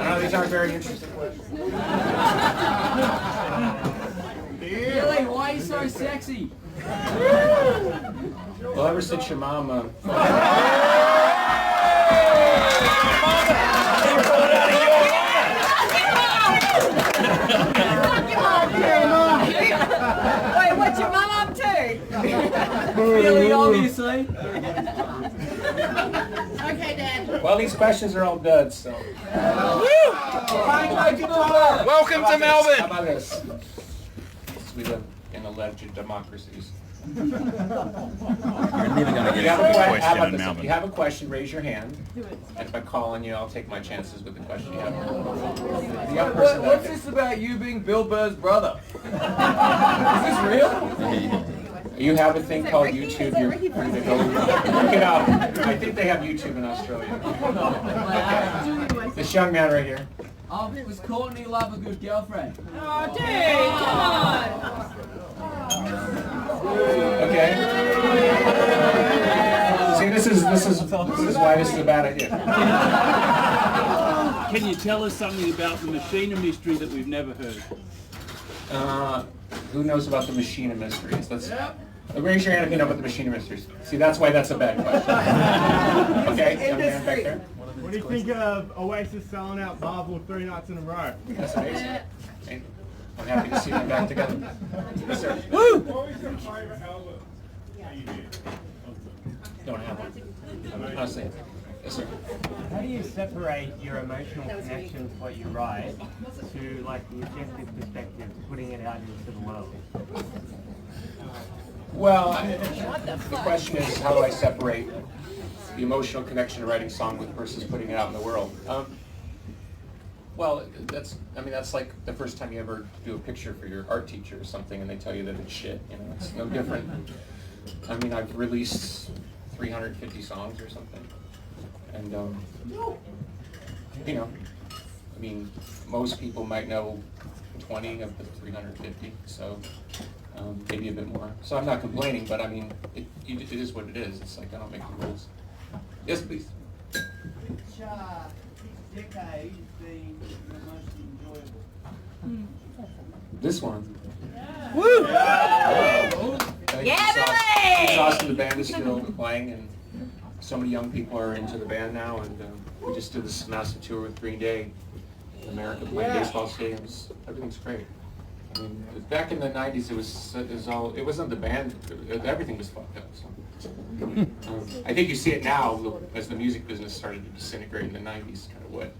know these aren't very interesting questions. Billy, why are you so sexy? Well, ever since your mom... Wait, what's your mom up to? Billy, obviously. Okay, Dad. Well, these questions are all good, so... Welcome to Melbourne. How about this? We live in alleged democracies. You're never going to get a question in Melbourne. If you have a question, raise your hand. And if I call on you, I'll take my chances with the question you have. What's this about you being Bill Burr's brother? Is this real? You have a thing called YouTube. You're free to go look it up. I think they have YouTube in Australia. Okay. This young man right here. Was Courtney Love a good girlfriend? Oh, dude, come on. Okay. See, this is why this is a bad idea. Can you tell us something about the Machina mystery that we've never heard? Who knows about the Machina mysteries? Let's raise your hand if you know about the Machina mysteries. See, that's why that's a bad question. Okay, young man back there. What do you think of Oasis selling out Marvel 3 nights in a row? That's amazing. Okay. I'm happy to see them back together. Yes, sir. Woo! What was your favorite album that you did? Don't have one. Honestly. Yes, sir. How do you separate your emotional connection to what you write to like the objective perspective, putting it out into the world? Well, the question is, how do I separate the emotional connection to writing a song with versus putting it out in the world? Well, that's like the first time you ever do a picture for your art teacher or something and they tell you that it's shit. You know, it's no different. I mean, I've released 350 songs or something. And, you know, I mean, most people might know 20 of the 350, so maybe a bit more. So I'm not complaining, but I mean, it is what it is. It's like I don't make the rules. Yes, please. Which decade has been the most enjoyable? This one. Woo! Yeah, Billy! It's awesome. The band is still playing, and so many young people are into the band now, and we just did this massive tour with Green Day in America, playing baseball stadiums. Everything's great. I mean, back in the '90s, it wasn't the band. Everything was fucked up. So. I think you see it now as the music business started to disintegrate in the '90s. Kind of what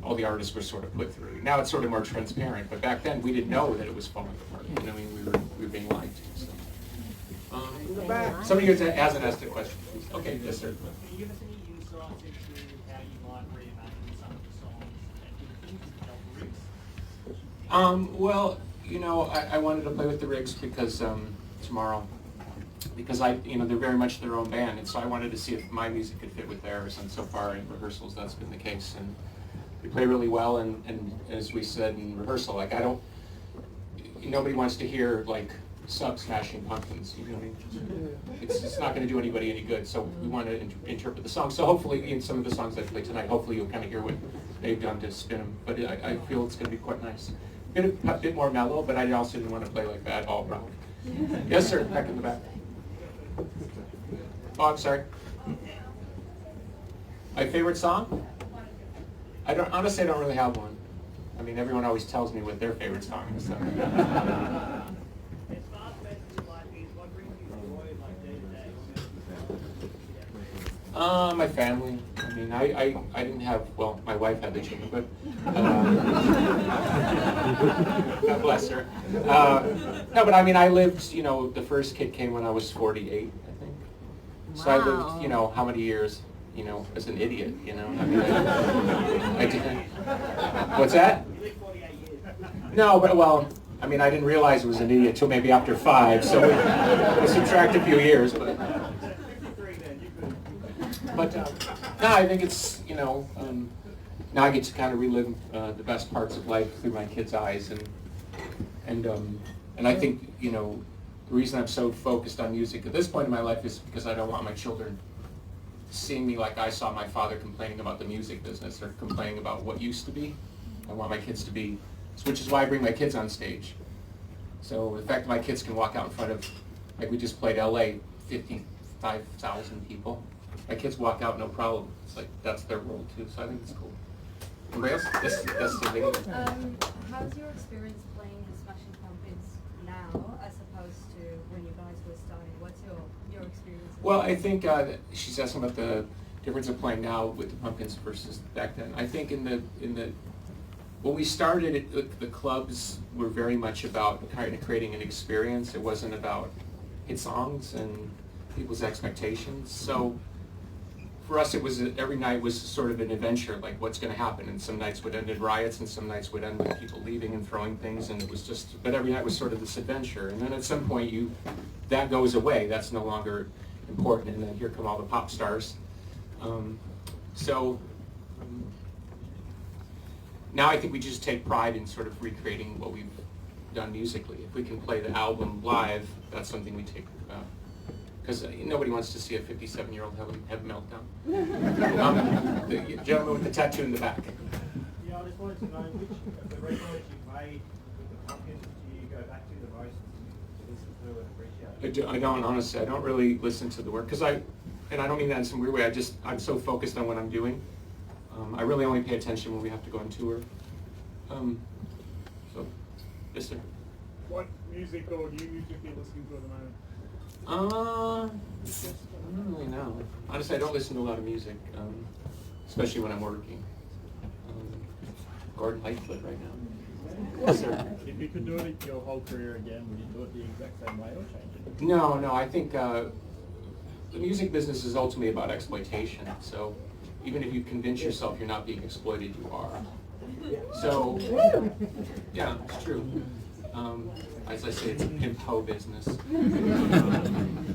all the artists were sort of put through. Now it's sort of more transparent, but back then we didn't know that it was falling apart. You know, I mean, we were being lied to. So. Somebody who hasn't asked a question, please. Okay, yes, sir. Can you give us any insights into how you might reimagine some of the songs and the Well, you know, I wanted to play with the Rigs because tomorrow, because they're very much their own band, and so I wanted to see if my music could fit with theirs, and so far in rehearsals that's been the case, and we play really well, and as we said in rehearsal, like nobody wants to hear like Smashing Pumpkins, you know what I mean? It's not going to do anybody any good, so we want to interpret the song. So hopefully in some of the songs I play tonight, hopefully you'll kind of hear what they've done to spin them, but I feel it's going to be quite nice. A bit more mellow, but I also didn't want to play like bad all rock. Yes, sir, back in the back. Oh, I'm sorry. My favorite song? Honestly, I don't really have one. I mean, everyone always tells me what their favorite song is. So. My family. I mean, I didn't have, well, my wife had the children, but God bless her. No, but I mean, I lived, the first kid came when I was 48, I think. So I lived, how many years, as an idiot, I mean, I didn't. What's that? No, but, well, I mean, I didn't realize I was an idiot until maybe after 5, so we subtract a few years, but no, I think it's, now I get to kind of relive the best parts of life through my kids' eyes, and I think, the reason I'm so focused on music at this point in my life is because I don't want my children seeing me like I saw my father complaining about the music business or complaining about what used to be. I want my kids to be, which is why I bring my kids on stage. So the fact that my kids can walk out in front of, like we just played LA, 55,000 people. My kids walk out no problem. It's like, that's their world too, so I think it's cool. Anybody else? That's the thing. How's your experience playing the Smashing Pumpkins now as opposed to when you guys were starting? What's your experience? Well, I think she's asking about the difference of playing now with the Pumpkins versus back then. I think in the when we started, the clubs were very much about kind of creating an experience. It wasn't about hit songs and people's expectations. So for us, it was every night was sort of an adventure, like what's going to happen. And some nights would end in riots, and some nights would end with people leaving and throwing things. And it was just, but every night was sort of this adventure. And then at some point, that goes away. That's no longer important. And then here come all the pop stars. Now I think we just take pride in sort of recreating what we've done musically. If we can play the album live, that's something we take. Because nobody wants to see a 57-year-old have a meltdown. The gentleman with the tattoo in the back. Yeah, I just wanted to know which of the records you've made with the Pumpkins do you go back to the most to listen to and appreciate? I don't, honestly, I don't really listen to the work. Because and I don't mean that in some weird way, I'm so focused on what I'm doing. I really only pay attention when we have to go on tour. So, yes sir. What music or new music are you listening to at the moment? I don't really know. Honestly, I don't listen to a lot of music, especially when I'm working. Gordon Lightfoot right now. Yes, sir. If you could do it your whole career again, would you do it the exact same way or change it? No, I think the music business is ultimately about exploitation. So even if you convince yourself you're not being exploited, you are. So, yeah, it's true. As I say, it's a pimp hoe business.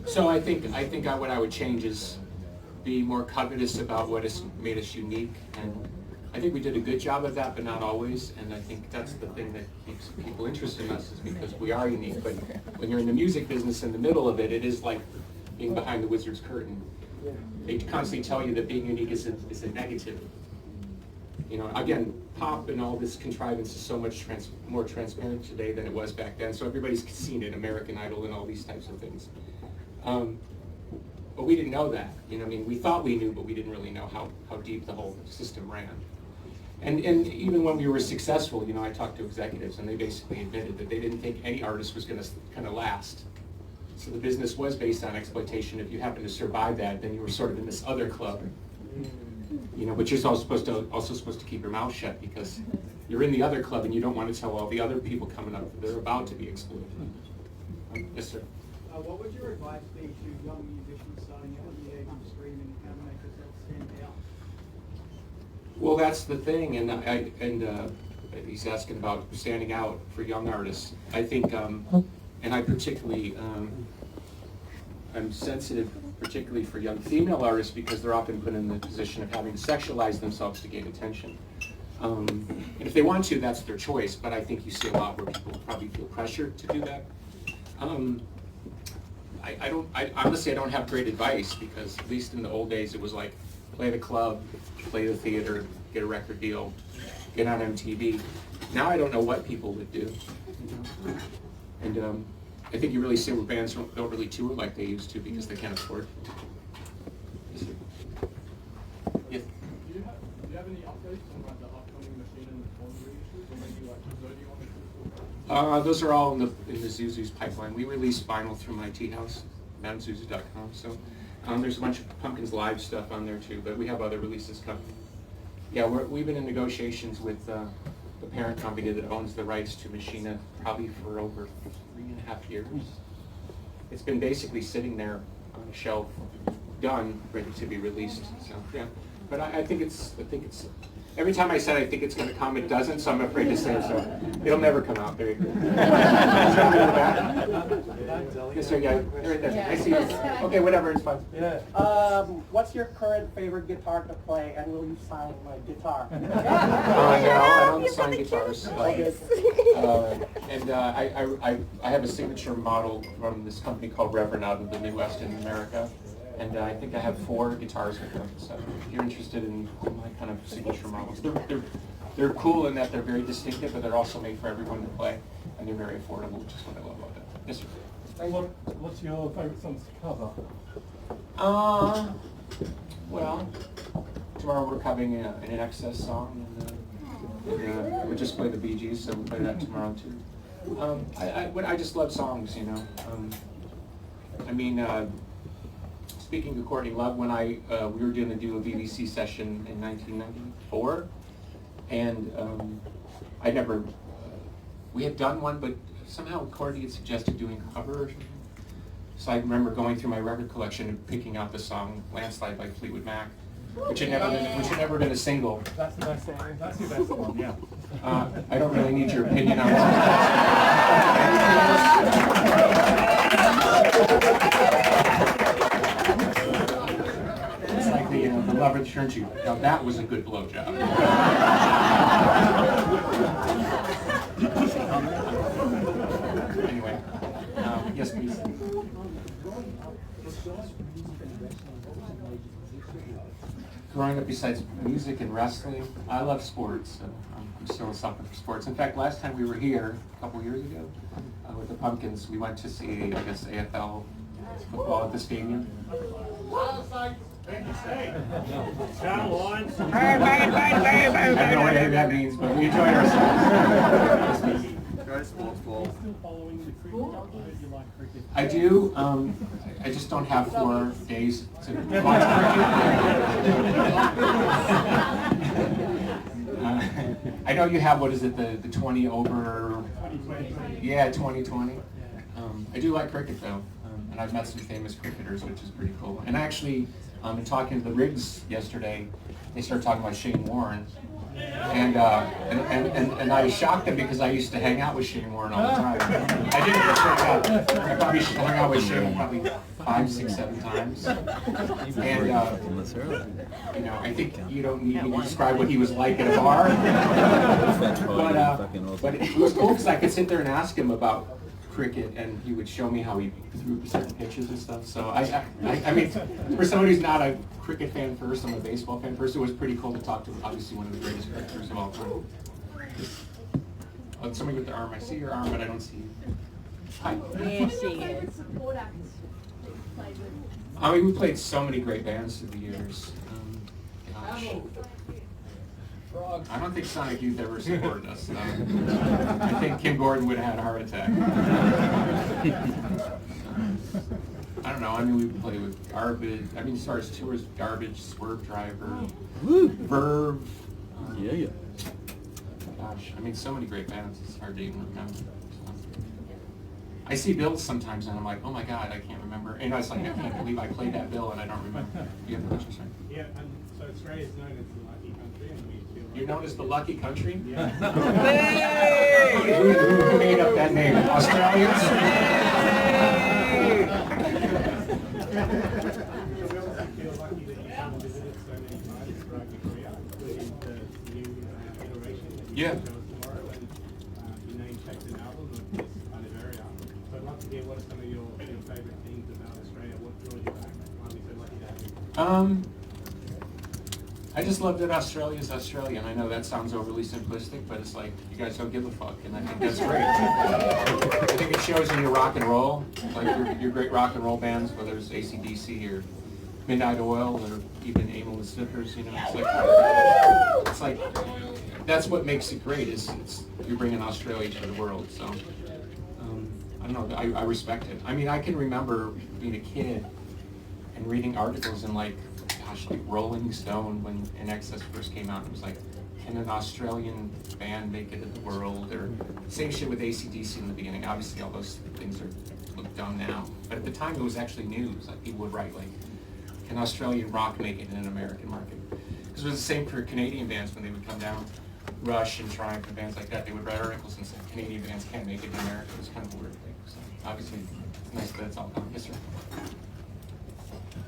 So I think what I would change is be more covetous about what has made us unique, and I think we did a good job of that, but not always. And I think that's the thing that keeps people interested in us, is because we are unique. But when you're in the music business, in the middle of it, it is like being behind the wizard's curtain. They constantly tell you that being unique is a negative. You know, again, pop and all this contrivance is so much more transparent today than it was back then. So everybody's seen it, American Idol and all these types of things. But we didn't know that. You know, I mean, we thought we knew, but we didn't really know how deep the whole system ran. And even when we were successful, you know, I talked to executives, and they basically admitted that they didn't think any artist was going to kind of last. So the business was based on exploitation. If you happened to survive that, then you were sort of in this other club. You know, but you're also supposed to keep your mouth shut, because you're in the other club and you don't want to tell all the other people coming up that they're about to be exploited. Yes, sir. What would your advice be to young musicians starting out in the industry and how to make yourself stand out? Well, that's the thing, and he's asking about standing out for young artists. I think, and I particularly, I'm sensitive particularly for young female artists, because they're often put in the position of having to sexualize themselves to gain attention. And if they want to, that's their choice, but I think you see a lot where people probably feel pressured to do that. Honestly, I don't have great advice, because at least in the old days it was like, play the club, play the theater, get a record deal, get on MTV. Now I don't know what people would do. And I think you really see where bands don't really tour like they used to, because they can't afford it. Yes. Do you have any updates on like the upcoming Machine and the Corn reissues, or maybe like Zodi on the Those are all in the Zuzu's pipeline. We release vinyl through my tea house, madamzuzu.com. So there's a bunch of Pumpkins Live stuff on there too, but we have other releases coming. Yeah, we've been in negotiations with the parent company that owns the rights to Machina probably for over 3.5 years. It's been basically sitting there on a shelf, done, ready to be released. So yeah, but I think it's. Every time I said I think it's going to come, it doesn't. So I'm afraid to say it. So it'll never come out. There you go. Yes, sir. Yeah, right there. I see you. Okay, whatever. It's fine. Yeah. What's your current favorite guitar to play, and will you sign my guitar? No, I don't sign guitars. And I have a signature model from this company called Reverend out of the Midwest in America. And I think I have 4 guitars with them. So if you're interested in my kind of signature models, they're cool in that they're very distinctive, but they're also made for everyone to play, and they're very affordable, which is what I love about them. Yes, sir. What's your favourite songs to cover? Well, tomorrow we're covering an Excess song, and we just play the Bee Gees, so we'll play that tomorrow too. I just love songs, you know. Speaking of Courtney Love, when we were going to do a BBC session in 1994, and I never, we had done one, but somehow Courtney had suggested doing a cover or something. So I remember going through my record collection and picking out the song "Landslide" by Fleetwood Mac, which had never been a single. That's the best one. That's your best one, yeah. I don't really need your opinion on that. It's like the lover that turns you. Now that was a good blowjob. Anyway, yes, please. Growing up, besides music and wrestling, I love sports. So I'm still a sucker for sports. In fact, last time we were here, a couple years ago, with the Pumpkins, we went to see, I guess, AFL football at the stadium. I don't know what any of that means, but we enjoyed ourselves. Sports ball. I do. I just don't have 4 days to watch cricket. I know you have, what is it, the 20 over? Yeah, 2020. I do like cricket though, and I've met some famous cricketers, which is pretty cool. And actually, in talking to the Riggs yesterday, they started talking about Shane Warne. And I shocked them because I used to hang out with Shane Warne all the time. I didn't just hang out. I probably should hang out with Shane probably 5, 6, 7 times. And you know, I think you don't need me to describe what he was like at a bar. But it was cool because I could sit there and ask him about cricket, and he would show me how he threw certain pitches and stuff. So I mean, for somebody who's not a cricket fan first, I'm a baseball fan first. It was pretty cool to talk to, obviously, one of the greatest cricketers of all time. Oh, somebody with the arm. I see your arm, but I don't see you. Hi. Yes, she is. I mean, we played so many great bands through the years. Gosh. I don't think Sonic Youth ever supported us. I think Kim Gordon would have had a heart attack. I don't know. I mean, we played with Garbage. I mean, as far as tours, Garbage, Swerve Driver, Verve. Yeah. Gosh, I mean, so many great bands. It's hard to even remember. So, I see bills sometimes, and I'm like, oh my God, I can't remember. And I was like, I can't believe I played that bill, and I don't remember. You have the questions, right? Yeah, and so Australia's known as the lucky country, and we feel like... You're known as the lucky country? Yeah. Who made up that name? Australians? Feel lucky that you come and visited so many times throughout your career, including the new iteration that you Yeah. show us tomorrow, and you name-checked an album of this kind of area. So I'd love to hear what are some of your favourite things about Australia, what draws you back, why are we so lucky to have you? I just love that Australia's Australian. I know that sounds overly simplistic, but it's like, you guys don't give a fuck, and I think that's great. I think it shows in your rock and roll, like your great rock and roll bands, whether it's AC/DC or Midnight Oil or even Amyl and Sniffers, you know, it's like that's what makes it great, is you're bringing Australia to the world, so I don't know, I respect it. I mean, I can remember being a kid and reading articles in like Rolling Stone when In Excess first came out. It was like, can an Australian band make it in the world? Or same shit with AC/DC in the beginning. Obviously, all those things look dumb now, but at the time it was actually news. Like people would write like, can Australian rock make it in an American market? Because it was the same for Canadian bands when they would come down, Rush and Triumph and bands like that. They would write articles and say Canadian bands can't make it in America. It was kind of a weird thing. So obviously, it's nice that it's all gone. Yes, sir.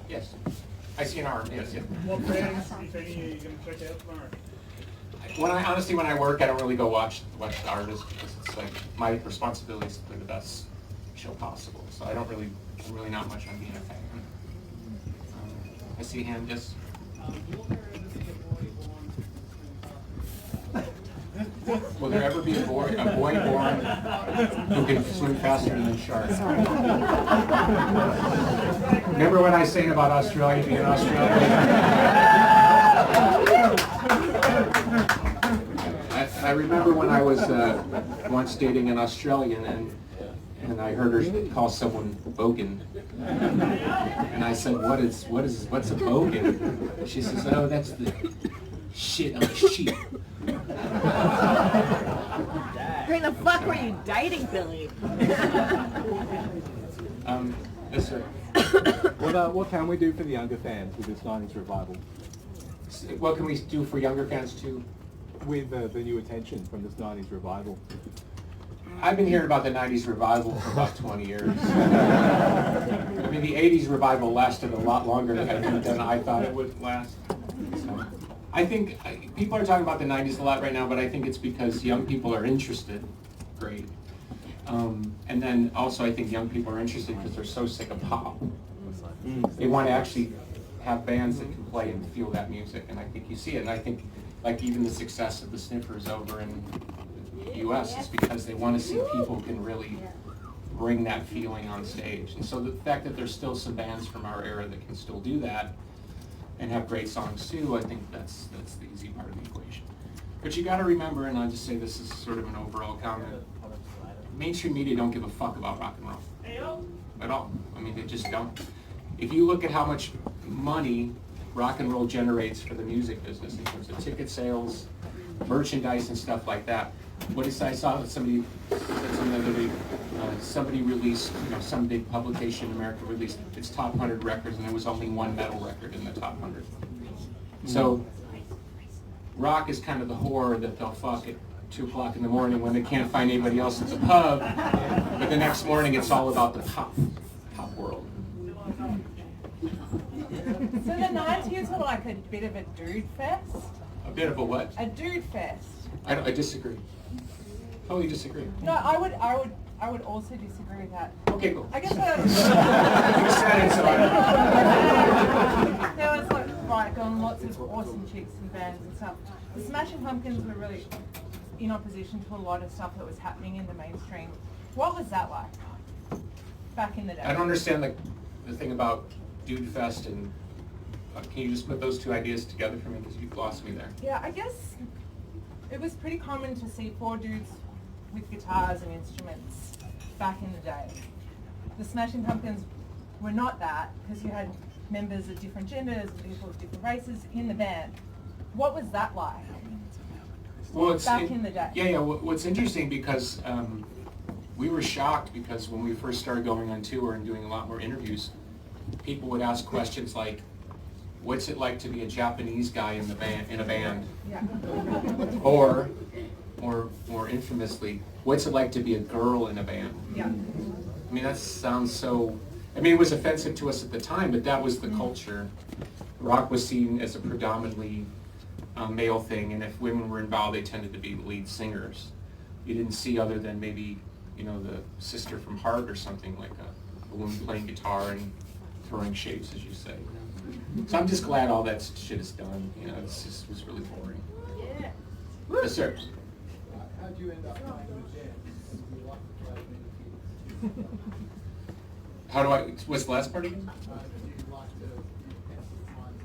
Yes. I see an arm, yes. What bands, if any, are you going to check out tomorrow? When I work, I don't really go watch the artists because it's like my responsibility is to play the best show possible. So I'm really not much on being a fan. I see a hand, yes. Will there ever be a boy born who can swim faster than a shark? Remember what I was saying about Australia being Australia? I remember when I was once dating an Australian and I heard her call someone bogan. And I said, what's a bogan? She says, oh, that's the shit on a sheep. Who the fuck were you dating, Billy? Yes, sir. What can we do for the younger fans with this 90s revival? What can we do for younger fans too? With the new attention from this 90s revival? I've been hearing about the 90s revival for about 20 years. I mean, the 80s revival lasted a lot longer than I thought it would last. So, I think people are talking about the 90s a lot right now, but I think it's because young people are interested. Great. And then also I think young people are interested because they're so sick of pop. They want to actually have bands that can play and feel that music, and I think you see it. And I think like even the success of the Sniffers over in the US is because they want to see people who can really bring that feeling on stage. And so the fact that there's still some bands from our era that can still do that and have great songs too, I think that's the easy part of the equation. But you got to remember, and I'll just say this is sort of an overall comment, mainstream media don't give a fuck about rock and roll at all. I mean, they just don't. If you look at how much money rock and roll generates for the music business in terms of ticket sales, merchandise and stuff like that, what is, I saw somebody said something the other day, somebody released, some big publication in America released its top 100 records, and there was only one metal record in the top 100. So rock is kind of the whore that they'll fuck at 2 o'clock in the morning when they can't find anybody else at the pub, but the next morning it's all about the pop world. So the 90s were like a bit of a dude fest? A bit of a what? A dude fest. I disagree. Totally disagree. No, I would also disagree with that. Okay, cool. I guess what You said it, so there was lots of awesome chicks and bands and stuff. The Smashing Pumpkins were really in opposition to a lot of stuff that was happening in the mainstream. What was that like back in the day? I don't understand the thing about Dude Fest and can you just put those two ideas together for me because you've lost me there. Yeah, I guess it was pretty common to see 4 dudes with guitars and instruments back in the day. The Smashing Pumpkins were not that because you had members of different genders and people of different races in the band. What was that like? Well, back in the day? Yeah. What's interesting because we were shocked because when we first started going on tour and doing a lot more interviews, people would ask questions like, "What's it like to be a Japanese guy in a band?" Yeah. Or more infamously, what's it like to be a girl in a band? Yeah. I mean, that sounds so. I mean, it was offensive to us at the time, but that was the culture. Rock was seen as a predominantly male thing, and if women were involved, they tended to be lead singers. You didn't see other than maybe, the sister from Heart or something, like a woman playing guitar and throwing shapes, as you say. So I'm just glad all that shit is done. It was really boring. Yeah. Yes, sir. How'd you end up playing with jazz? You like to play many kids? How do I? What's the last part again? Do you like to find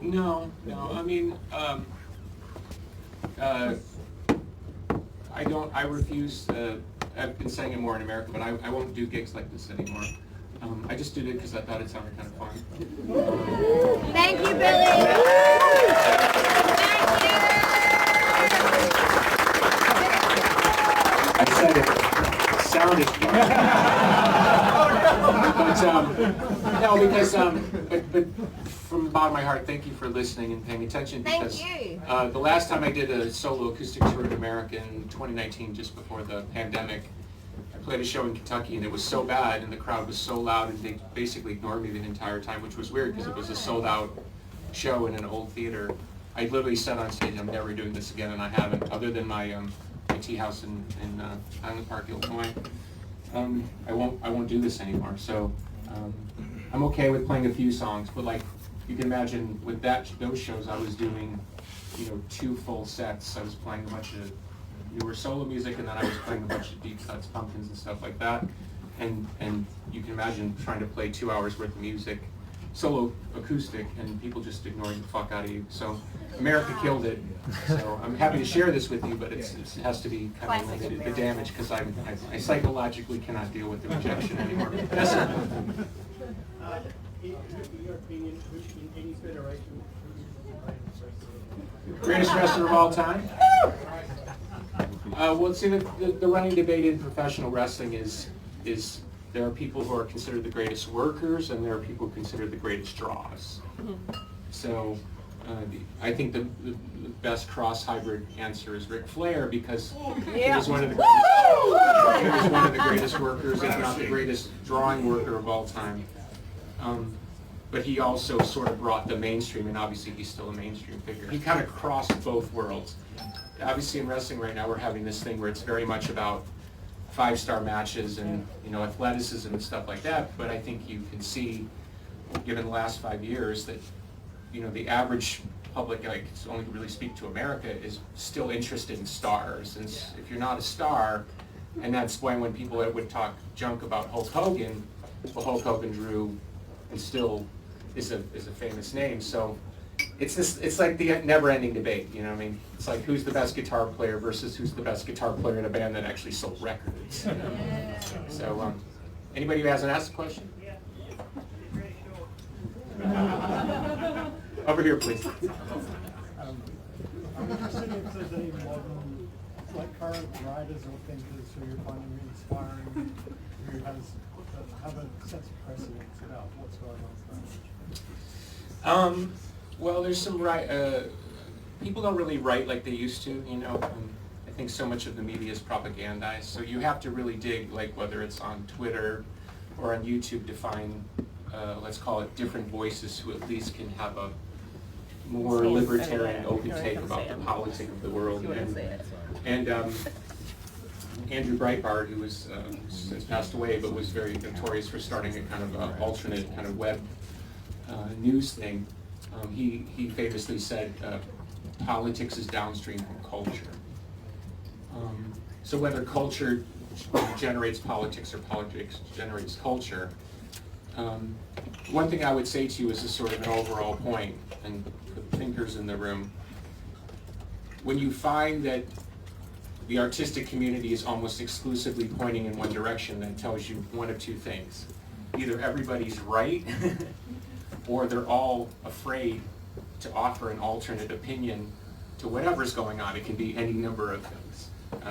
out? No. I mean, I don't. I refuse. I've been saying it more in America, but I won't do gigs like this anymore. I just did it because I thought it sounded kind of fun. Thank you, Billy. I said it sounded fun. No, because but from the bottom of my heart, thank you for listening and paying attention. Because, Thank you. The last time I did a solo acoustic tour in America in 2019, just before the pandemic, I played a show in Kentucky, and it was so bad, and the crowd was so loud, and they basically ignored me the entire time, which was weird because it was a sold-out show in an old theater. I literally said on stage, "I'm never doing this again," and I haven't, other than my tea house in Highland Park, Illinois. I won't do this anymore. So I'm okay with playing a few songs, but like you can imagine with those shows, I was doing, 2 full sets. I was playing a bunch of newer solo music, and then I was playing a bunch of deep cuts, pumpkins, and stuff like that. And you can imagine trying to play 2 hours worth of music, solo acoustic, and people just ignoring the fuck out of you. So America killed it. So I'm happy to share this with you, but it has to be kind of limited, the damage, because I psychologically cannot deal with the rejection anymore. Yes, sir. In your opinion, which in any federation Greatest wrestler of all time? Well, see, the running debate in professional wrestling is there are people who are considered the greatest workers, and there are people who are considered the greatest draws. So I think the best cross-hybrid answer is Ric Flair, because he was one of the greatest workers, if not the greatest drawing worker of all time. But he also sort of brought the mainstream, and obviously he's still a mainstream figure. He kind of crossed both worlds. Obviously in wrestling right now we're having this thing where it's very much about 5-star matches and athleticism and stuff like that, but I think you can see, given the last 5 years, that the average public, I can only really speak to America, is still interested in stars. And if you're not a star, and that's when people would talk junk about Hulk Hogan, well, Hulk Hogan drew and still is a famous name. So it's like the never-ending debate, you know what I mean? It's like, who's the best guitar player versus who's the best guitar player in a band that actually sold records. So anybody who hasn't asked a question? Over here, please. I'm interested if there's any modern, current writers or thinkers who you're finding inspiring, who have a sense of precedence about what's going on. Well, there's some people don't really write like they used to, I think so much of the media is propagandized, so you have to really dig, like whether it's on Twitter or on YouTube, to find, let's call it, different voices who at least can have a more libertarian, open take about the politics of the world. And Andrew Breitbart, who was since passed away, but was very notorious for starting a kind of alternate kind of web news thing. He famously said, politics is downstream from culture. So whether culture generates politics or politics generates culture, one thing I would say to you as a sort of an overall point, and for the thinkers in the room, when you find that the artistic community is almost exclusively pointing in one direction, that tells you one of two things. Either everybody's right, or they're all afraid to offer an alternate opinion to whatever's going on. It can be any number of things.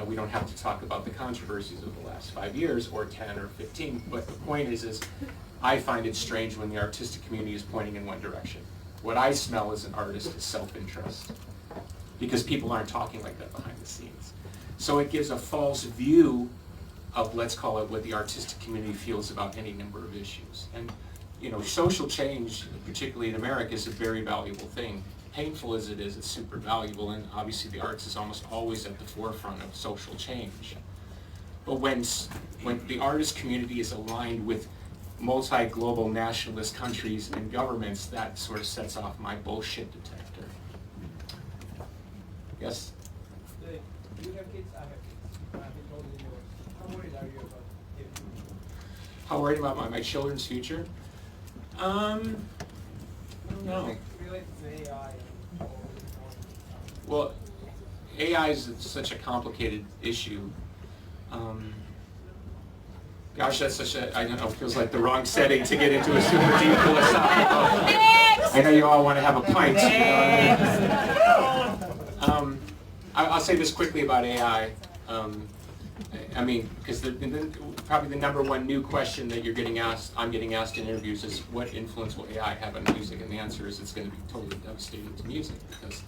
We don't have to talk about the controversies of the last 5 years, or 10 or 15, but the point is I find it strange when the artistic community is pointing in one direction. What I smell as an artist is self-interest, because people aren't talking like that behind the scenes. So it gives a false view of, let's call it, what the artistic community feels about any number of issues. And social change, particularly in America, is a very valuable thing. Painful as it is, it's super valuable, and obviously the arts is almost always at the forefront of social change. But when the artist community is aligned with multi-global nationalist countries and governments, that sort of sets off my bullshit detector. Yes? You have kids, I have kids. I have been totally yours. How worried are you about their future? How worried about my children's future? I don't know. Related to AI and all this. Well, AI is such a complicated issue. Gosh, that's such a, I don't know, it feels like the wrong setting to get into a super deep philosophical. I know you all want to have a pint. I'll say this quickly about AI. I mean, because probably the number one new question that I'm getting asked in interviews is, what influence will AI have on music? And the answer is, it's going to be totally devastating to music, because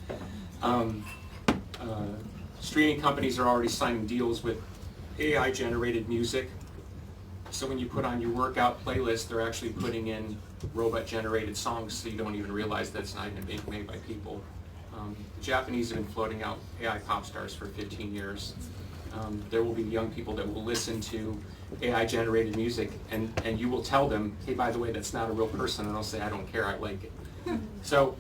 streaming companies are already signing deals with AI-generated music. So when you put on your workout playlist, they're actually putting in robot-generated songs, so you don't even realize that's not even being made by people. The Japanese have been floating out AI pop stars for 15 years. There will be young people that will listen to AI generated music, and you will tell them, hey, by the way, that's not a real person, and they'll say, I don't care, I like it. So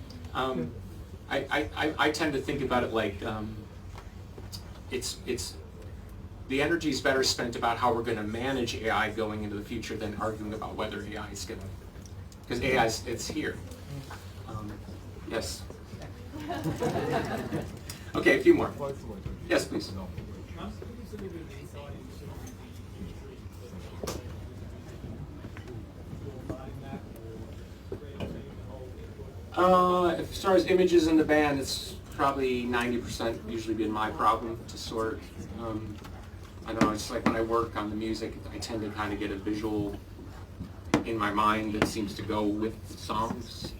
I tend to think about it like it's the energy is better spent about how we're going to manage AI going into the future than arguing about whether AI is going to, because AI it's here. Yes. Okay, a few more. Yes, please. As far as images in the band, it's probably 90% usually been my problem to sort. I don't know, it's like when I work on the music, I tend to kind of get a visual in my mind that seems to go with the songs.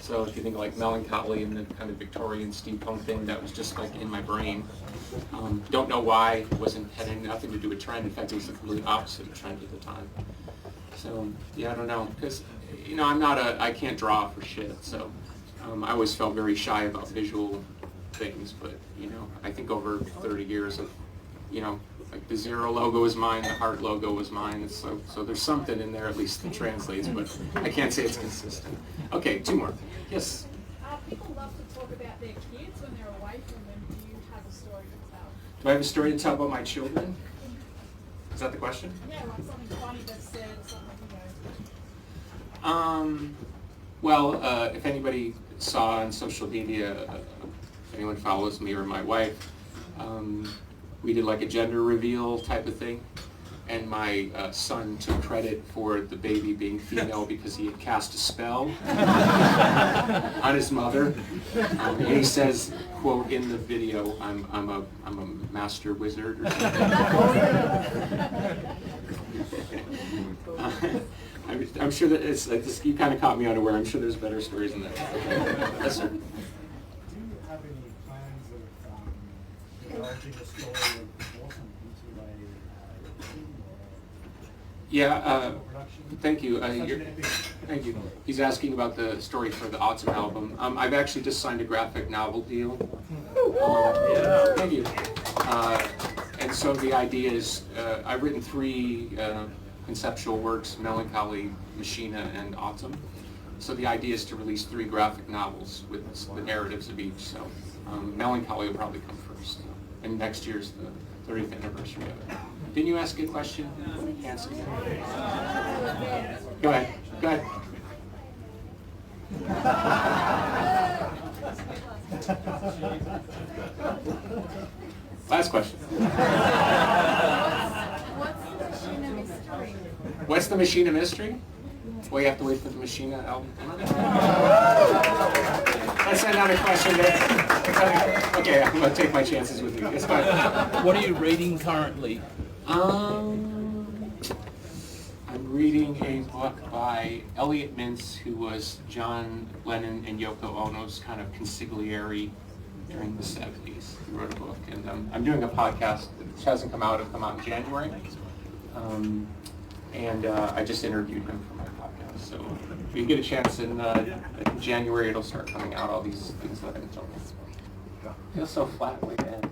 So if you think like Melancholy and the kind of Victorian steampunk thing, that was just like in my brain. Don't know why, had nothing to do with trend. In fact, it was the complete opposite of trend at the time. So yeah, I don't know, because I can't draw for shit. So I always felt very shy about visual things. But I think over 30 years of, like the Zero logo was mine, the Heart logo was mine. So there's something in there at least that translates, but I can't say it's consistent. Okay, two more. Yes. People love to talk about their kids when they're away from them. Do you have a story to tell? Do I have a story to tell about my children? Is that the question? Yeah, like something funny that's said, something, Well, if anybody saw on social media, if anyone follows me or my wife, we did like a gender reveal type of thing, and my son took credit for the baby being female because he had cast a spell on his mother. And he says, quote, in the video, I'm a master wizard or something. I'm sure that it's like this, you kind of caught me unaware. I'm sure there's better stories than that. Yes, sir. Do you have any plans of developing a story of Blossom into a film Yeah, production? thank you. Such an epic. Thank you. He's asking about the story for the Autumn album. I've actually just signed a graphic novel deal. Thank you. And so the idea is, I've written 3 conceptual works, Melancholy, Machina, and Autumn. So the idea is to release 3 graphic novels with the narratives of each. So Melancholy will probably come first. And next year's the 30th anniversary of it. Didn't you ask a question, Hanson? Go ahead. Go ahead. Last question. What's the Machina mystery? Well, you have to wait for the Machina album. Let's send out a question there. Okay, I'm going to take my chances with you. It's fine. What are you reading currently? I'm reading a book by Elliot Mintz, who was John Lennon and Yoko Ono's kind of consigliere during the 70s. He wrote a book, and I'm doing a podcast which hasn't come out. It'll come out in January. And I just interviewed him for my podcast. So if you get a chance in January, it'll start coming out, all these things that I've been talking about. Feels so flat way to end.